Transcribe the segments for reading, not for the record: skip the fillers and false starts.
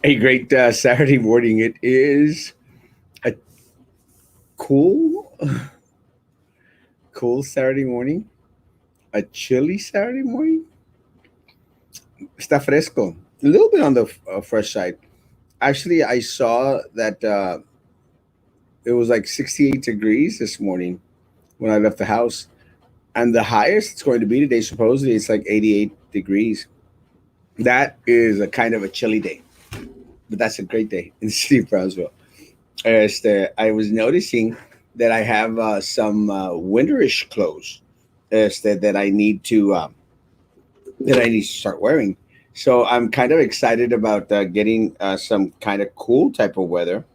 A great Saturday morning. It is a cool, cool Saturday morning. A chilly Saturday morning. Está fresco. A little bit on the fresh side. Actually, I saw that it was like 68 degrees this morning when I left the house. And the highest it's going to be today, supposedly, it's like 88 degrees. That is a kind of a chilly day, but that's a great day in the city of Brownsville. I was noticing that I have some winterish clothes that I need to start wearing. So I'm kind of excited about getting some kind of cool type of weather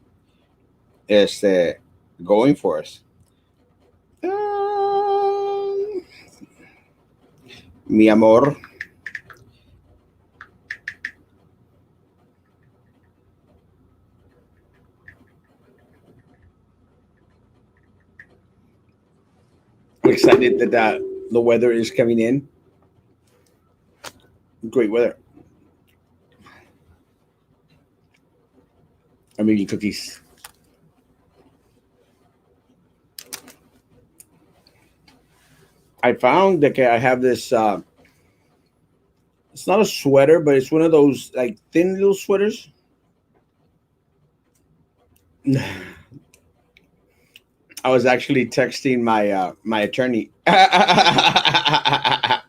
going for us. Um, Mi amor, I'm excited that the weather is coming in. Great weather. I'm eating cookies. I found that I have this. It's not a sweater, but it's one of those like thin little sweaters. I was actually texting my attorney. I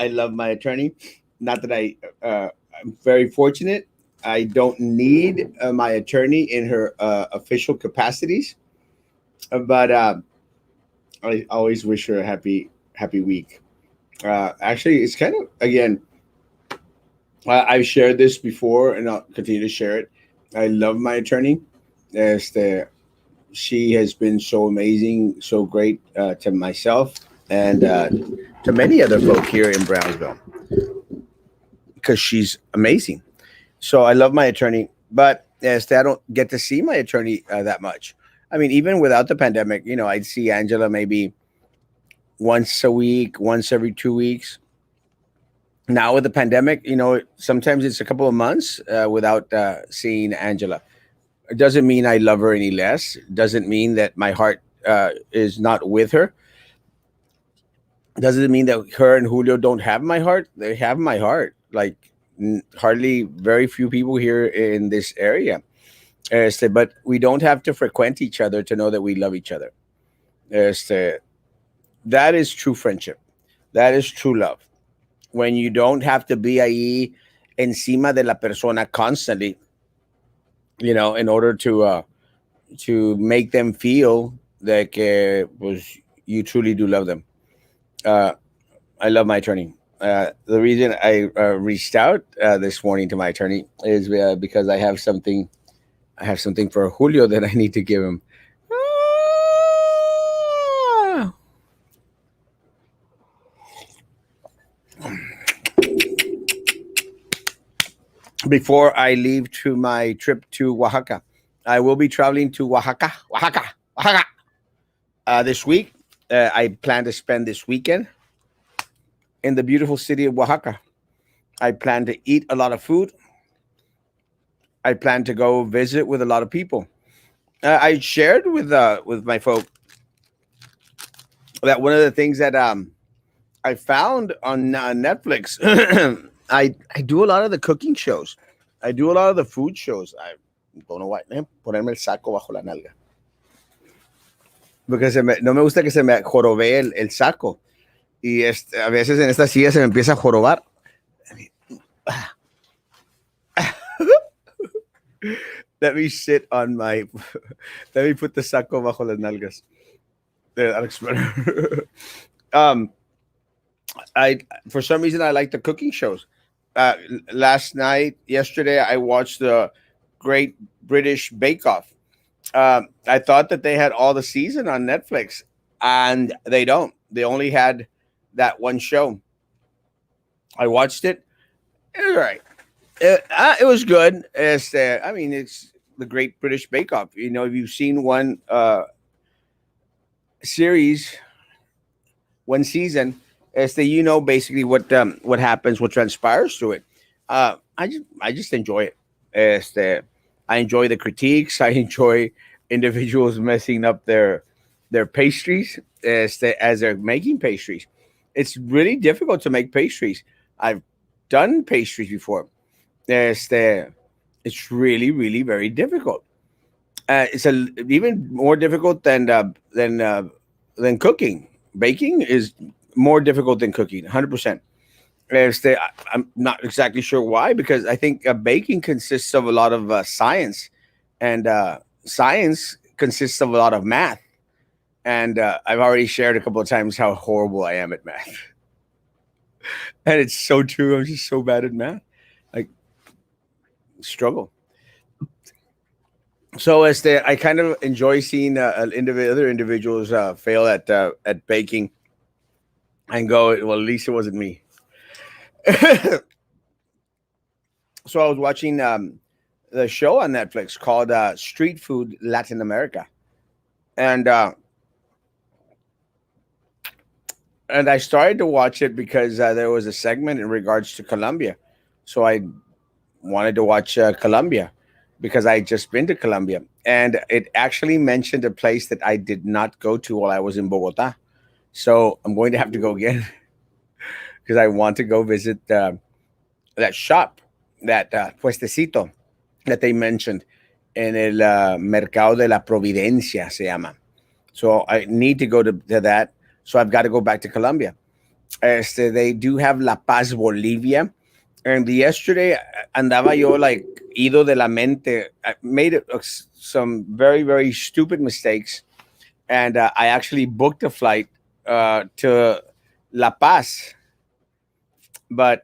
love my attorney. Not that I'm very fortunate. I don't need my attorney in her official capacities, but I always wish her a happy week. Actually, it's kind of again. I've shared this before, and I'll continue to share it. I love my attorney. Este, she has been so amazing, so great to myself and to many other folk here in Brownsville because she's amazing. So I love my attorney, but I don't get to see my attorney that much. I mean, even without the pandemic, I'd see Angela maybe once a week, once every 2 weeks. Now with the pandemic, sometimes it's a couple of months without seeing Angela. It doesn't mean I love her any less. It doesn't mean that my heart is not with her. Doesn't mean that her and Julio don't have my heart. They have my heart. Like hardly very few people here in this area. But we don't have to frequent each other to know that we love each other. Este, that is true friendship. That is true love. When you don't have to be ahí encima de la persona constantly, in order to make them feel that you truly do love them. Uh, I love my attorney. The reason I reached out this morning to my attorney is because I have something. I have something for Julio that I need to give him. Ah! Before I leave to my trip to Oaxaca, I will be traveling to Oaxaca, this week. I plan to spend this weekend in the beautiful city of Oaxaca. I plan to eat a lot of food. I plan to go visit with a lot of people. I shared with my folk that one of the things that I found on Netflix. I do a lot of the cooking shows. I do a lot of the food shows. I don't know why. Ponerme el saco bajo la nalga. Porque no me gusta que se me jorobee el saco. Y a veces en esta silla se me empieza a jorobar. Let me sit on my. Let me put the saco bajo las nalgas. That looks better. I For some reason I like the cooking shows. Uh, Yesterday, I watched the Great British Bake Off. I thought that they had all the season on Netflix, and they don't. They only had that one show. I watched it. It was all right. It was good. It's the Great British Bake Off. If you've seen series, one season, basically what happens, what transpires through it. I just enjoy it. I enjoy the critiques. I enjoy individuals messing up their pastries as they're making pastries. It's really difficult to make pastries. I've done pastries before. Este, it's really, really very difficult. Even more difficult than cooking. Baking is more difficult than cooking. 100%. I'm not exactly sure why, because I think baking consists of a lot of science, and science consists of a lot of math. And I've already shared a couple of times how horrible I am at math, and it's so true. I'm just so bad at math, like struggle. So I kind of enjoy seeing other individuals fail at baking and go, well, at least it wasn't me. So I was watching the show on Netflix called Street Food Latin America, and I started to watch it because there was a segment in regards to Colombia, so I wanted to watch Colombia because I had just been to Colombia, and it actually mentioned a place that I did not go to while I was in Bogota. So I'm going to have to go again because I want to go visit that shop, that puestecito that they mentioned in el Mercado de la Providencia se llama. So I need to go to that. So I've got to go back to Colombia. They do have La Paz, Bolivia. And yesterday andaba yo like ido de la mente. I made some very, very stupid mistakes. And I actually booked a flight to La Paz, but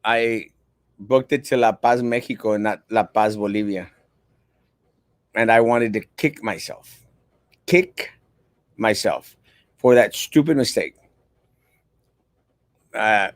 I booked it to La Paz, Mexico, and not La Paz, Bolivia. And I wanted to kick myself for that stupid mistake. I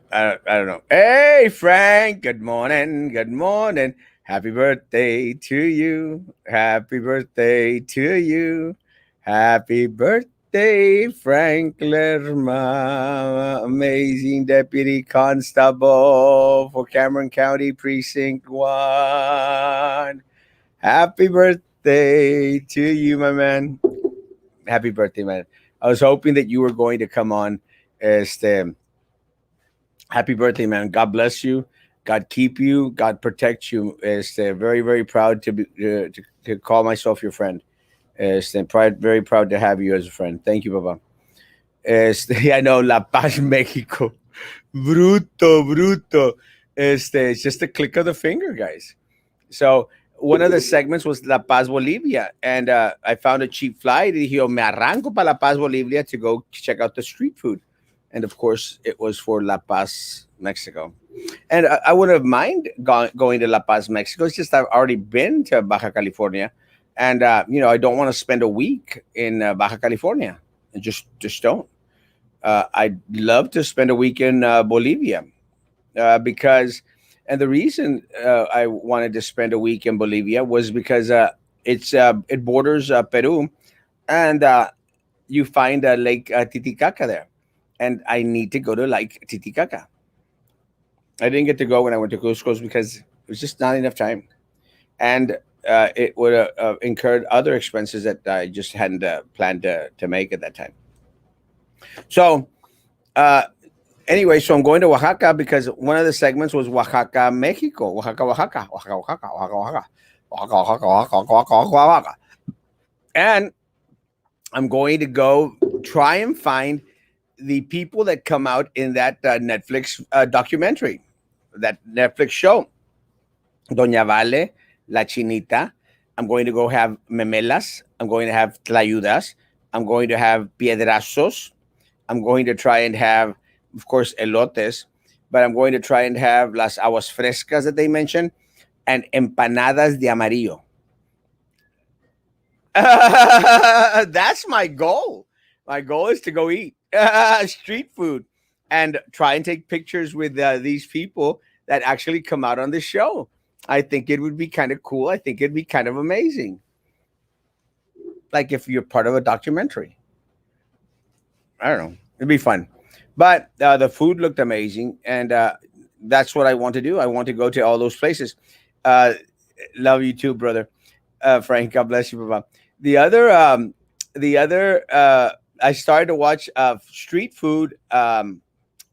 don't know. Hey, Frank. Good morning. Good morning. Happy birthday to you. Happy birthday to you. Happy birthday, Frank Lerma, amazing deputy constable for Cameron County Precinct 1. Happy birthday to you, my man. Happy birthday, man. I was hoping that you were going to come on. Este, Happy birthday, man. God bless you. God keep you. God protect you. Very, very proud to call myself your friend. Very proud to have you as a friend. Thank you, Papa. I know La Paz, Mexico. Bruto, bruto. It's just a click of the finger, guys. So one of the segments was La Paz, Bolivia, and I found a cheap flight. Y dije, me arranco para La Paz, Bolivia to go check out the street food, and of course, it was for La Paz, Mexico. And I would have mind going to La Paz, Mexico. It's just I've already been to Baja California, and I don't want to spend a week in Baja California. I just don't. I'd love to spend a week in Bolivia because, and the reason I wanted to spend a week in Bolivia was because it borders Peru, and you find Lake Titicaca there, and I need to go to Lake Titicaca. I didn't get to go when I went to Cusco because it was just not enough time, and it would have incurred other expenses that I just hadn't planned to make at that time. So uh, anyway, so I'm going to Oaxaca because one of the segments was Oaxaca, Mexico. Oaxaca, Oaxaca, Oaxaca, Oaxaca, Oaxaca, Oaxaca, Oaxaca, Oaxaca, Oaxaca, Oaxaca, Oaxaca. And I'm going to go try and find the people that come out in that Netflix documentary, that Netflix show. Doña Vale, La Chinita. I'm going to go have memelas. I'm going to have tlayudas. I'm going to have piedrazos. I'm going to try and have, of course, elotes, but I'm going to try and have las aguas frescas that they mentioned and empanadas de amarillo. That's my goal. My goal is to go eat street food and try and take pictures with these people that actually come out on the show. I think it would be kind of cool. I think it'd be kind of amazing. Like if you're part of a documentary. I don't know. It'd be fun. But the food looked amazing. And that's what I want to do. I want to go to all those places. Uh, love you too, brother. Frank, God bless you, Papa. The other, I started to watch street food,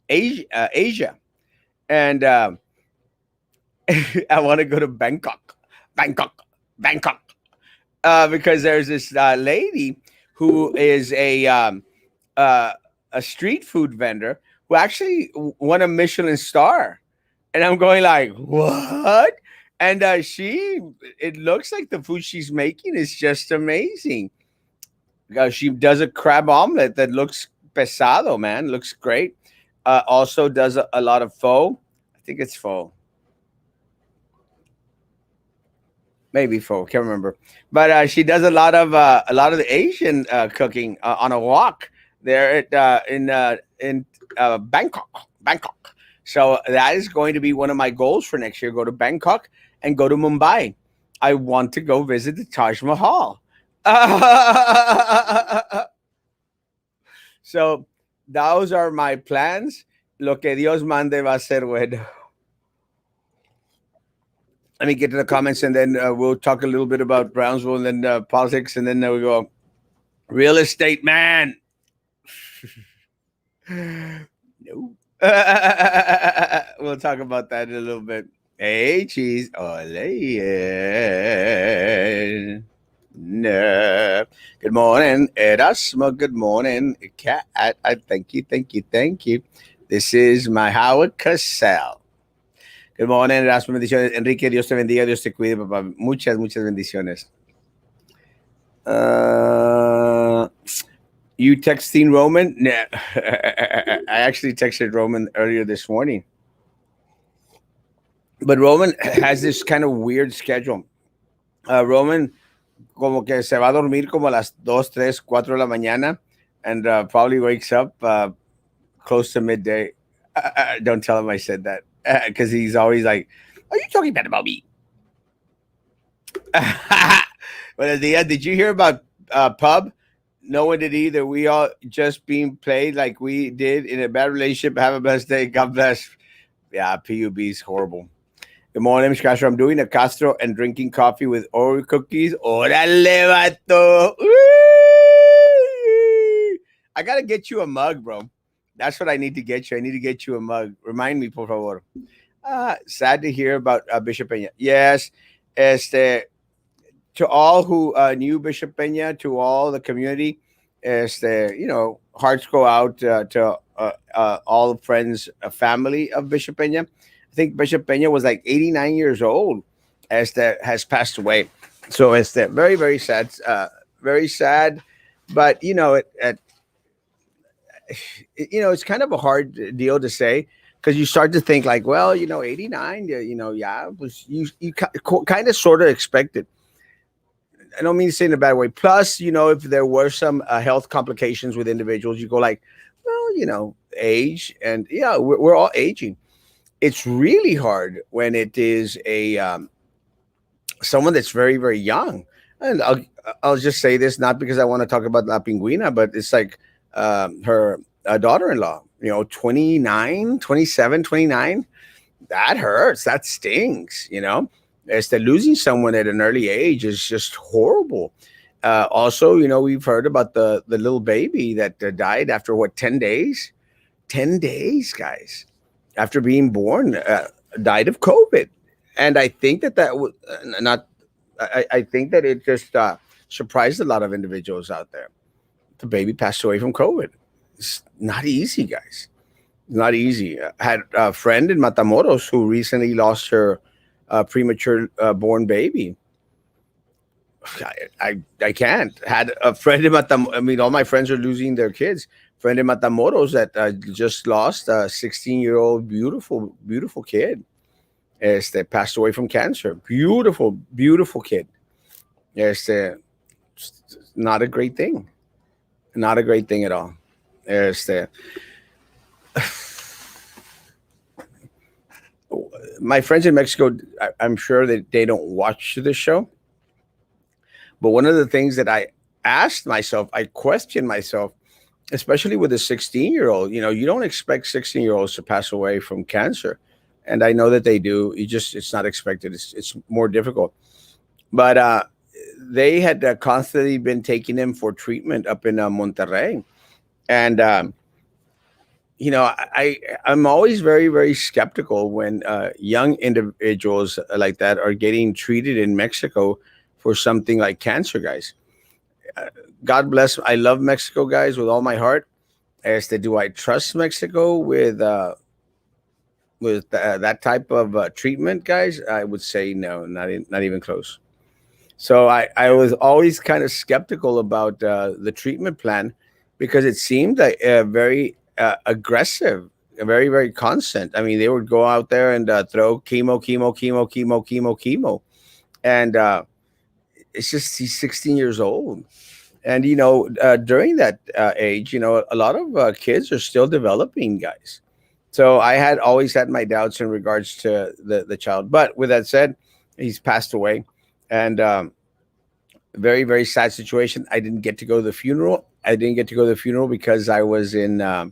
Asia, and I want to go to Bangkok, Bangkok, Bangkok, because there's this lady who is uh, a street food vendor who actually won a Michelin star, and I'm going like, what? And it looks like the food she's making is just amazing. She does a crab omelet that looks pesado, man. Looks great. Also does a lot of pho. I think it's pho, maybe pho. Can't remember. But she does a lot of the Asian cooking on a walk there in Bangkok, Bangkok. So that is going to be one of my goals for next year. Go to Bangkok and go to Mumbai. I want to go visit the Taj Mahal. So those are my plans. Lo que Dios mande va a ser bueno. Let me get to the comments, and then we'll talk a little bit about Brownsville, and then politics, and then we go real estate, man. No. We'll talk about that in a little bit. Hey, cheese. Ole. No. Good morning, Erasmo. Good morning, Cat. I thank you, thank you, thank you. This is my Howard Cassell. Good morning, Erasmo. Bendiciones. Enrique, Dios te bendiga, Dios te cuide, papá. Muchas, muchas bendiciones. You texting Roman? Nah. I actually texted Roman earlier this morning. But Roman has this kind of weird schedule. Roman como que se va a dormir como a las 2, 3, 4 de la mañana, and probably wakes up close to midday. Don't tell him I said that, because he's always like, are you talking bad about me? Buenos dias. Did you hear about pub? No one did either. We all just being played like we did in a bad relationship. Have a blessed day. God bless. Yeah, PUB is horrible. Good morning, Mr. Castro. I'm doing a Castro and drinking coffee with Oreo cookies. Órale, vato. I got to get you a mug, bro. That's what I need to get you. I need to get you a mug. Remind me, por favor. Sad to hear about Bishop Peña. Yes, to all who knew Bishop Peña, to all the community, hearts go out to all the friends, family of Bishop Peña. I think Bishop Peña was like 89 years old as that has passed away. So it's that very, very sad, very sad. But it's kind of a hard deal to say, because you start to think like, well, 89, yeah, was you kind of sort of expected. I don't mean to say in a bad way. Plus, if there were some health complications with individuals, you go like, well, age, and yeah, we're all aging. It's really hard when it is a someone that's very, very young. And I'll just say this, not because I want to talk about La Pinguina, but it's like her daughter-in-law, 29, 27, 29. That hurts. That stings, As to losing someone at an early age is just horrible. Also, we've heard about the little baby that died after 10 days? 10 days, guys, after being born, died of COVID. And I think that was not, I think that it just surprised a lot of individuals out there. The baby passed away from COVID. It's not easy, guys. Not easy. I had a friend in Matamoros who recently lost her premature born baby. I can't. Had a friend in Matamoros. I mean, all my friends are losing their kids. Friend in Matamoros that just lost a 16-year-old beautiful, beautiful kid. That passed away from cancer. Beautiful, beautiful kid. Not a great thing. Not a great thing at all. My friends in Mexico, I'm sure that they don't watch the show. But one of the things that I asked myself, I questioned myself, especially with a 16-year-old, you don't expect 16-year-olds to pass away from cancer. and I know that they do. It's not expected. It's more difficult. But they had constantly been taking him for treatment up in Monterrey, and I'm always very very skeptical when young individuals like that are getting treated in Mexico for something like cancer, guys. Uh, God bless. I love Mexico, guys, with all my heart. As to do I trust Mexico with that type of treatment, guys? I would say no, not even close. So I was always kind of skeptical about the treatment plan because it seemed like very aggressive, very, very constant. I mean, they would go out there and throw chemo. And it's just he's 16 years old. And, during that age, a lot of kids are still developing, guys. So I had always had my doubts in regards to the child. But with that said, he's passed away. And, very very sad situation. I didn't get to go to the funeral. I didn't get to go to the funeral because I was in I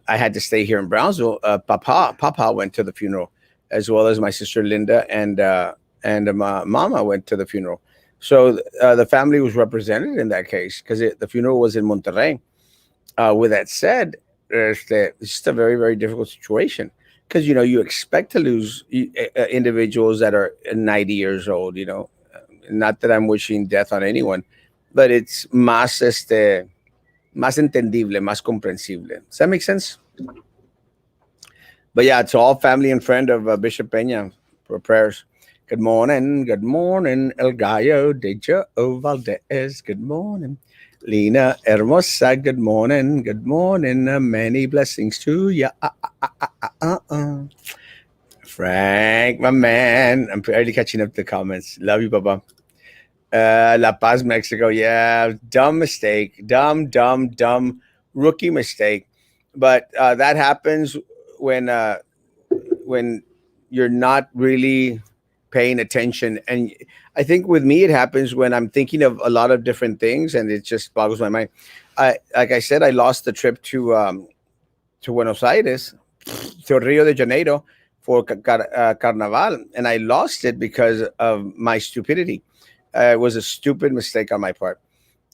had to stay here in Brownsville. Papa went to the funeral, as well as my sister Linda and my mama went to the funeral. So the family was represented in that case because the funeral was in Monterrey. With that said, it's just a very very difficult situation because you expect to lose individuals that are 90 years old. Not that I'm wishing death on anyone, but it's más entendible, más comprensible. Does that make sense? But yeah, it's all family and friend of Bishop Peña for prayers. Good morning, El Gallo de Joe Valdez. Good morning, Lina Hermosa. Good morning. Many blessings to you. Frank, my man. I'm barely catching up to the comments. Love you, Baba. La Paz, Mexico. Yeah, dumb mistake. Dumb rookie mistake. But that happens when when you're not really paying attention. And I think with me, it happens when I'm thinking of a lot of different things, and it just boggles my mind. Like I said, I lost the trip to Buenos Aires, to Rio de Janeiro for Carnaval, and I lost it because of my stupidity. It was a stupid mistake on my part.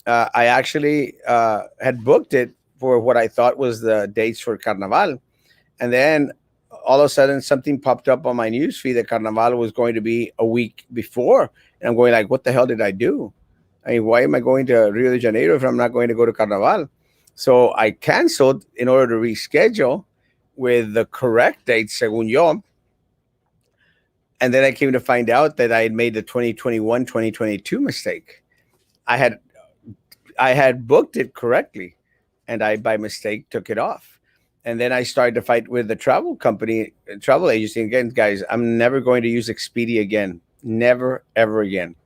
I actually had booked it for what I thought was the dates for Carnaval, and then all of a sudden something popped up on my news feed that Carnaval was going to be a week before, and I'm going like, what the hell did I do? I mean, why am I going to Rio de Janeiro if I'm not going to go to Carnaval? So I canceled in order to reschedule with the correct date, según yo. And then I came to find out that I had made the 2021-2022 mistake. I had booked it correctly, and I by mistake took it off. And then I started to fight with the travel agency. Again, guys, I'm never going to use Expedia again. Never, ever again.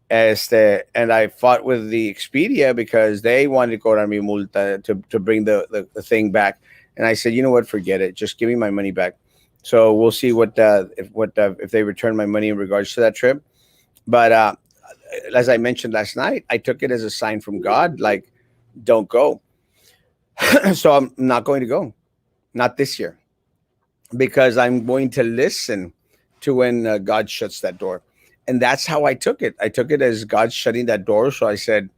And I fought with the Expedia because they wanted to go to mi multa to bring the thing back. And I said, you know what, forget it. Just give me my money back. So we'll see if they return my money in regards to that trip. But as I mentioned last night, I took it as a sign from God, like, don't go. So I'm not going to go, not this year, because I'm going to listen to when God shuts that door. And that's how I took it. I took it as God shutting that door. So I said,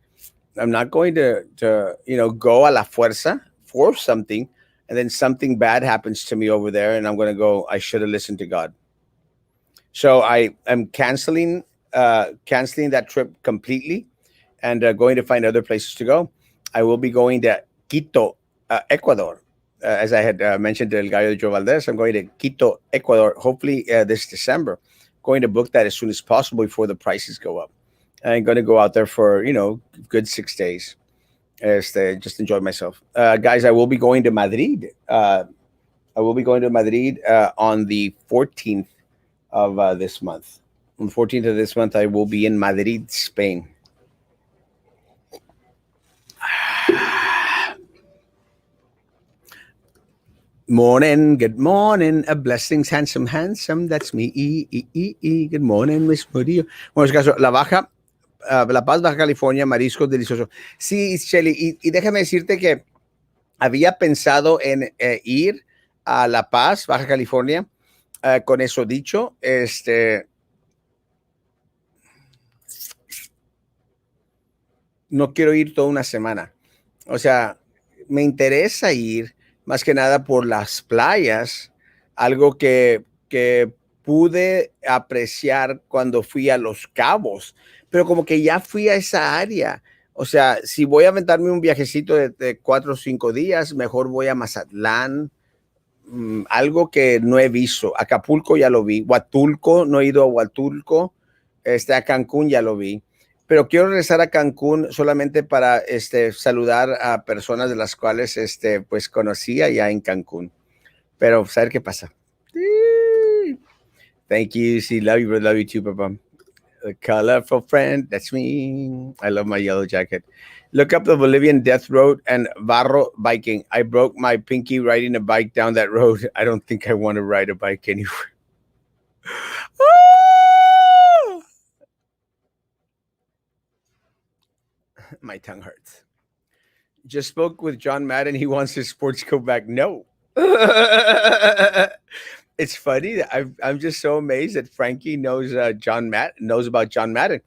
I'm not going to go a la fuerza, force something, and then something bad happens to me over there, and I'm going to go, I should have listened to God. So I am canceling that trip completely, and going to find other places to go. I will be going to Quito, Ecuador. As I had mentioned to El Gallo de Joe Valdez, I'm going to Quito, Ecuador, hopefully this December. Going to book that as soon as possible before the prices go up. I'm going to go out there for, good 6 days. Just enjoy myself. Guys, I will be going to Madrid. On the 14th of this month. On the 14th of this month, I will be in Madrid, Spain. Morning, good morning. Blessings, handsome. That's me. Good morning, Miss Murillo. Bueno, en caso, La Paz, Baja California, mariscos deliciosos. Sí, Shelly, y déjame decirte que había pensado en ir a La Paz, Baja California, Con eso dicho, no quiero ir toda una semana. O sea, me interesa ir más que nada por las playas, algo que pude apreciar cuando fui a Los Cabos, pero como que ya fui a esa área. O sea, si voy a aventarme un viajecito de 4 o 5 días, mejor voy a Mazatlán, algo que no he visto. Acapulco ya lo vi, Huatulco, no he ido a Huatulco, a Cancún ya lo vi, pero quiero regresar a Cancún solamente para saludar a personas de las cuales pues conocía ya en Cancún, pero saber qué pasa. Thank you. See, love you, love you too, Papa. A colorful friend, that's me. I love my yellow jacket. Look up the Bolivian Death Road and Barro biking. I broke my pinky riding a bike down that road. I don't think I want to ride a bike anywhere. My tongue hurts. Just spoke with John Madden. He wants his sports coat back. No. It's funny that I'm just so amazed that Frankie knows knows about John Madden.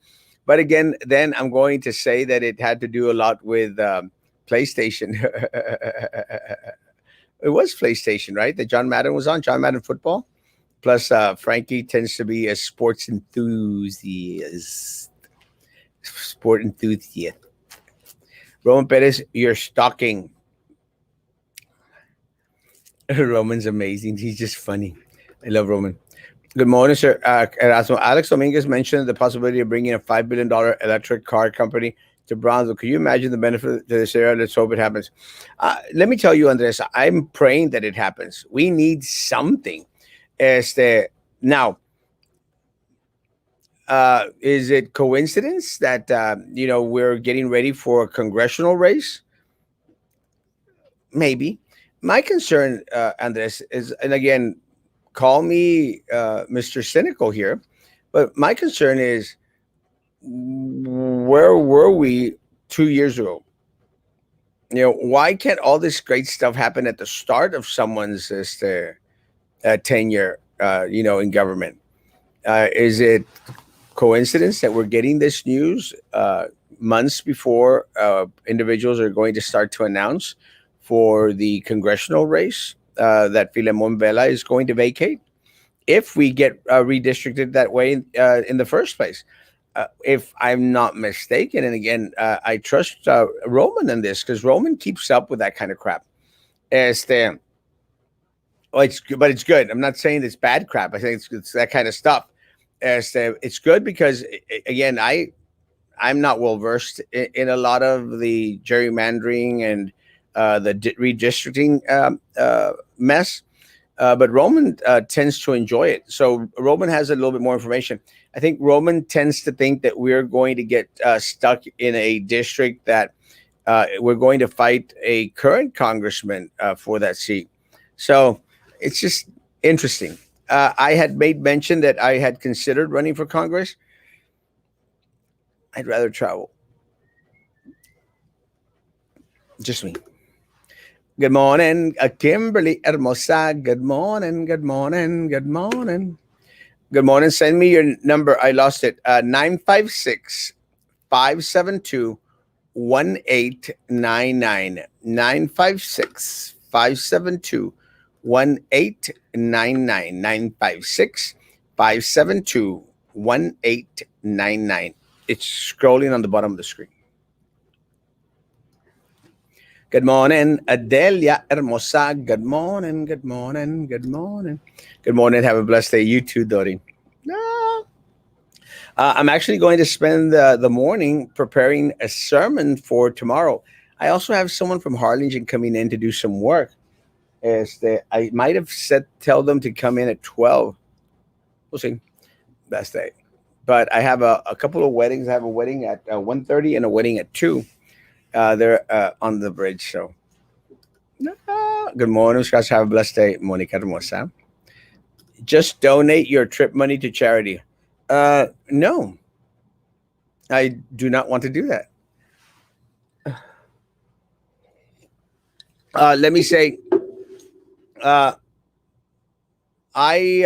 But again, then I'm going to say that it had to do a lot with PlayStation. It was PlayStation, right? That John Madden was on, John Madden football. Plus, Frankie tends to be a sports enthusiast. Sport enthusiast. Roman Perez, you're stalking. Roman's amazing. He's just funny. I love Roman. Good morning, sir. Erasmo. Alex Dominguez mentioned the possibility of bringing a $5 billion electric car company to Brownsville. Can you imagine the benefit to this area? Let's hope it happens. Let me tell you, Andres, I'm praying that it happens. We need something. Now, is it coincidence that we're getting ready for a congressional race? Maybe. My concern, Andres, is, and again, call me Mr. Cynical here, but my concern is, where were we 2 years ago? Why can't all this great stuff happen at the start of someone's tenure, in government? Is it coincidence that we're getting this news months before individuals are going to start to announce for the congressional race that Filemon Vela is going to vacate if we get redistricted that way in the first place? If I'm not mistaken, and again, I trust Roman in this because Roman keeps up with that kind of crap. Este, but it's good. I'm not saying it's bad crap. I think it's that kind of stuff. It's good because again, I'm not well versed in a lot of the gerrymandering and the redistricting mess. But Roman tends to enjoy it. So Roman has a little bit more information. I think Roman tends to think that we're going to get stuck in a district that we're going to fight a current congressman for that seat. So it's just interesting. I had made mention that I had considered running for Congress. I'd rather travel. Just me. Good morning, Kimberly Hermosa. Good morning, good morning, good morning. Good morning. Send me your number. I lost it. 956 572 1899. 956 572 1899. 956 572 1899. It's scrolling on the bottom of the screen. Good morning, Adelia Hermosa. Good morning, good morning, good morning. Good morning. Have a blessed day. You too, Dori. No. I'm actually going to spend the morning preparing a sermon for tomorrow. I also have someone from Harlingen coming in to do some work. I might have tell them to come in at 12. We'll see. Best day. But I have a couple of weddings. I have a wedding at 1:30 and a wedding at 2. They're on the bridge. So, good morning, guys. Have a blessed day, Monica Hermosa. Just donate your trip money to charity. No, I do not want to do that. Let me say, I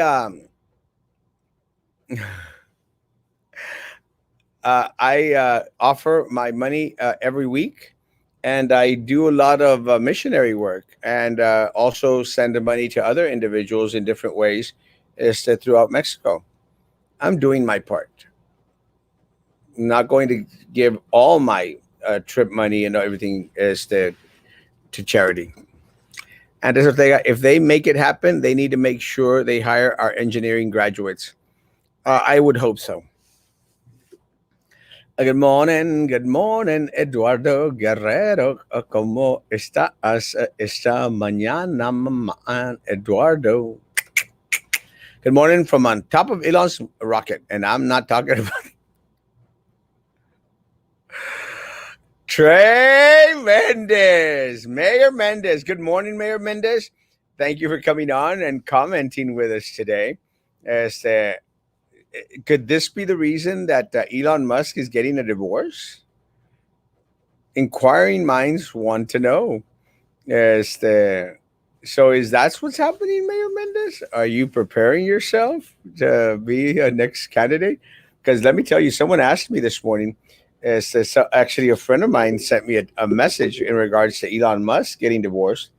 offer my money every week, and I do a lot of missionary work, and also send the money to other individuals in different ways, is to throughout Mexico. I'm doing my part. I'm not going to give all my trip money and everything is to charity. And if they make it happen, they need to make sure they hire our engineering graduates. I would hope so. Good morning, Eduardo Guerrero. ¿Cómo estás esta mañana, mamá? Eduardo. Good morning from on top of Elon's rocket, and I'm not talking about Trey Mendez, Mayor Mendez. Good morning, Mayor Mendez. Thank you for coming on and commenting with us today. Este, could this be the reason that Elon Musk is getting a divorce? Inquiring minds want to know. Este, so is that what's happening, Mayor Mendez? Are you preparing yourself to be a next candidate? Because let me tell you, someone asked me this morning. So actually, a friend of mine sent me a message in regards to Elon Musk getting divorced.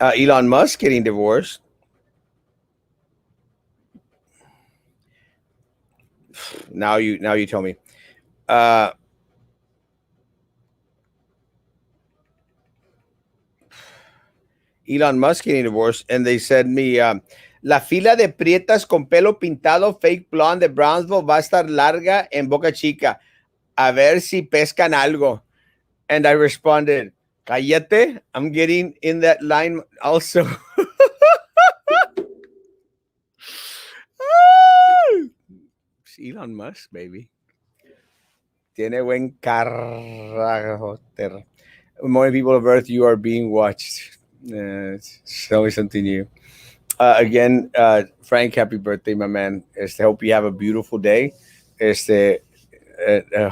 Elon Musk getting divorced. Now you tell me. Uh, Elon Musk getting divorced, and they said me, la fila de prietas con pelo pintado fake blonde de Brownsville va a estar larga en Boca Chica. A ver si pescan algo. And I responded, cállate, I'm getting in that line also. It's Elon Musk, baby. Tiene buen carajo. More people of Earth, you are being watched. It's always something new. Again, Frank, happy birthday, my man. Hope you have a beautiful day. I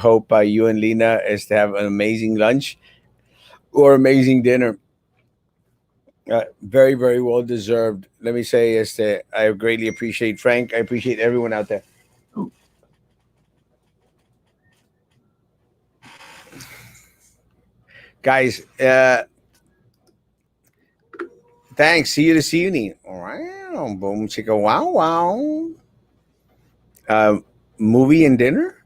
hope you and Lena have an amazing lunch or amazing dinner. Very, very well deserved. Let me say, I greatly appreciate Frank. I appreciate everyone out there. Guys, thanks. See you this evening. Wow, boom, chicka, wow, wow. Movie and dinner?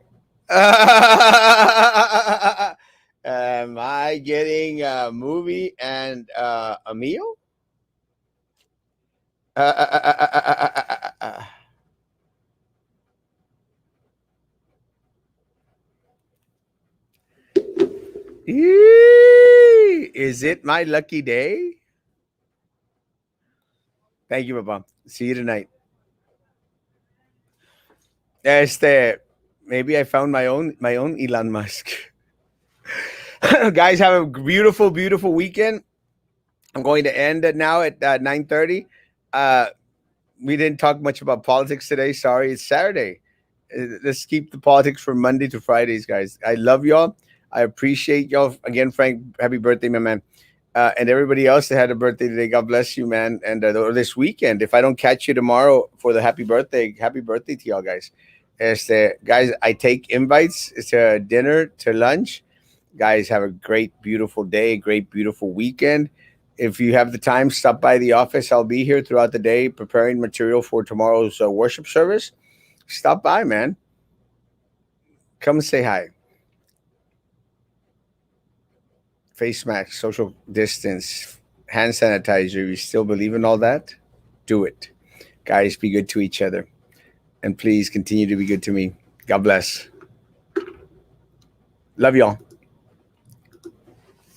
Am I getting a movie and a meal? Is it my lucky day? Thank you, Papa. See you tonight. Este, maybe I found my own Elon Musk. Guys, have a beautiful, beautiful weekend. I'm going to end it now at 9:30. Uh, we didn't talk much about politics today. Sorry, it's Saturday. Let's keep the politics from Monday to Fridays, guys. I love y'all. I appreciate y'all. Again, Frank, happy birthday, my man. And everybody else that had a birthday today, God bless you, man. And or this weekend, if I don't catch you tomorrow for the happy birthday to y'all, guys. Guys, I take invites to dinner, to lunch. Guys, have a great, beautiful day, a great, beautiful weekend. If you have the time, stop by the office. I'll be here throughout the day preparing material for tomorrow's worship service. Stop by, man. Come and say hi. Face mask, social distance, hand sanitizer. You still believe in all that? Do it. Guys, be good to each other. And please continue to be good to me. God bless. Love y'all.